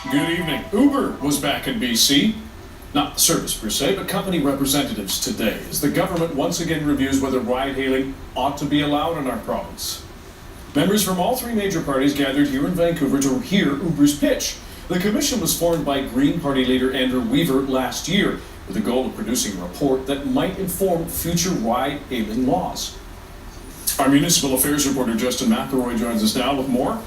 Good evening. Uber was back in BC. Not the service per se, but company representatives today, as the government once again reviews whether ride-hailing ought to be allowed in our province. Members from all three major parties gathered here in Vancouver to hear Uber's pitch. The commission was formed by Green Party leader Andrew Weaver last year, with the goal of producing a report that might inform future ride-hailing laws. Our municipal affairs reporter Justin McElroy joins us now with more.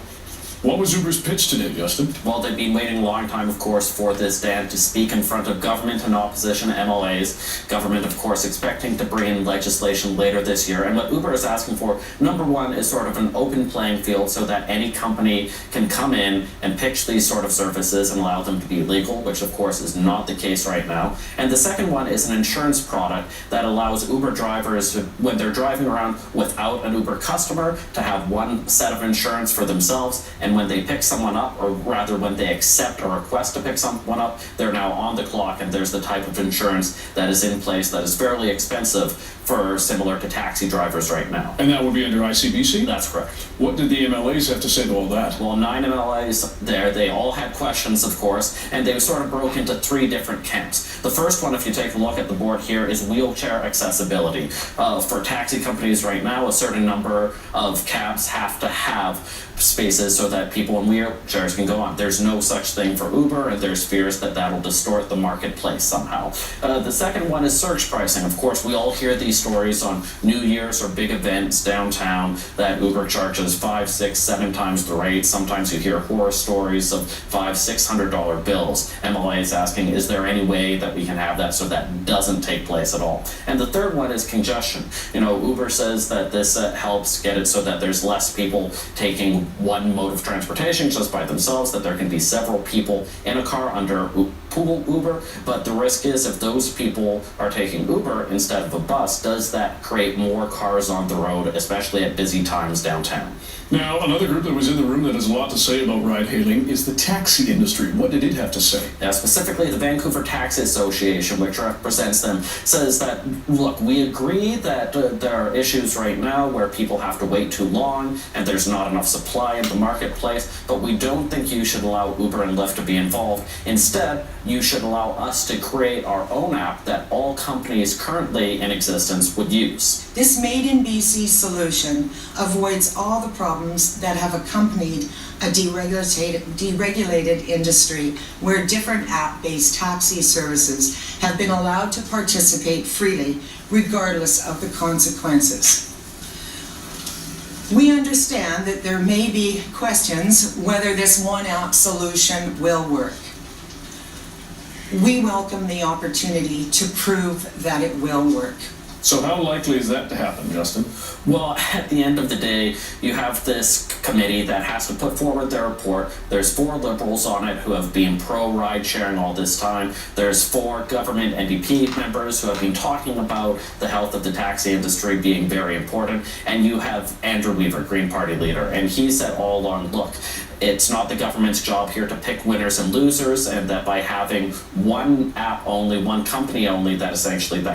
What was Uber's pitch today, Justin? Well, they've been waiting a long time, of course, for this day to speak in front of government and opposition MLAs. Government, of course, expecting to bring in legislation later this year. And what Uber is asking for, number one, is sort of an open playing field so that any company can come in and pitch these sort of services and allow them to be legal, which, of course, is not the case right now. And the second one is an insurance product that allows Uber drivers, when they're driving around without an Uber customer, to have one set of insurance for themselves. And when they pick someone up, or rather when they accept a request to pick someone up, they're now on the clock, and there's the type of insurance that is in place that is fairly expensive for similar to taxi drivers right now. And that would be under ICBC? That's correct. What did the MLAs have to say to all that? Well, 9 MLAs there, they all had questions, of course, and they sort of broke into 3 different camps. The first one, if you take a look at the board here, is wheelchair accessibility. For taxi companies right now, a certain number of cabs have to have spaces so that people in wheelchairs can go on. There's no such thing for Uber, and there's fears that that'll distort the marketplace somehow. The second one is surge pricing. Of course, we all hear these stories on New Year's or big events downtown that Uber charges 5, 6, 7 times the rate. Sometimes you hear horror stories of $500-$600 bills. MLA is asking, is there any way that we can have that so that doesn't take place at all? And the third one is congestion. Uber says that this helps get it so that there's less people taking one mode of transportation just by themselves, that there can be several people in a car under Uber, but the risk is if those people are taking Uber instead of a bus, does that create more cars on the road, especially at busy times downtown? Now, another group that was in the room that has a lot to say about ride-hailing is the taxi industry. What did it have to say? Now, specifically, the Vancouver Taxi Association, which represents them, says that, look, we agree that there are issues right now where people have to wait too long and there's not enough supply in the marketplace, but we don't think you should allow Uber and Lyft to be involved. Instead, you should allow us to create our own app that all companies currently in existence would use. This Made in BC solution avoids all the problems that have accompanied a deregulated industry where different app-based taxi services have been allowed to participate freely, regardless of the consequences. We understand that there may be questions whether this one app solution will work. We welcome the opportunity to prove that it will work. So how likely is that to happen, Justin? Well, at the end of the day, you have this committee that has to put forward their report. There's 4 Liberals on it who have been pro-ride sharing all this time. There's 4 government NDP members who have been talking about the health of the taxi industry being very important. And you have Andrew Weaver, Green Party leader, and he said all along, look, it's not the government's job here to pick winners and losers, and that by having one app only, one company only that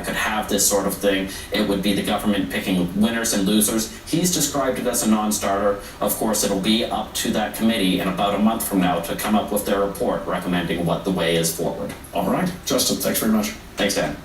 could have this sort of thing, it would be the government picking winners and losers. He's described it as a non-starter. Of course, it'll be up to that committee in about a month from now to come up with their report recommending what the way is forward. All right. Justin, thanks very much. Thanks, Dan.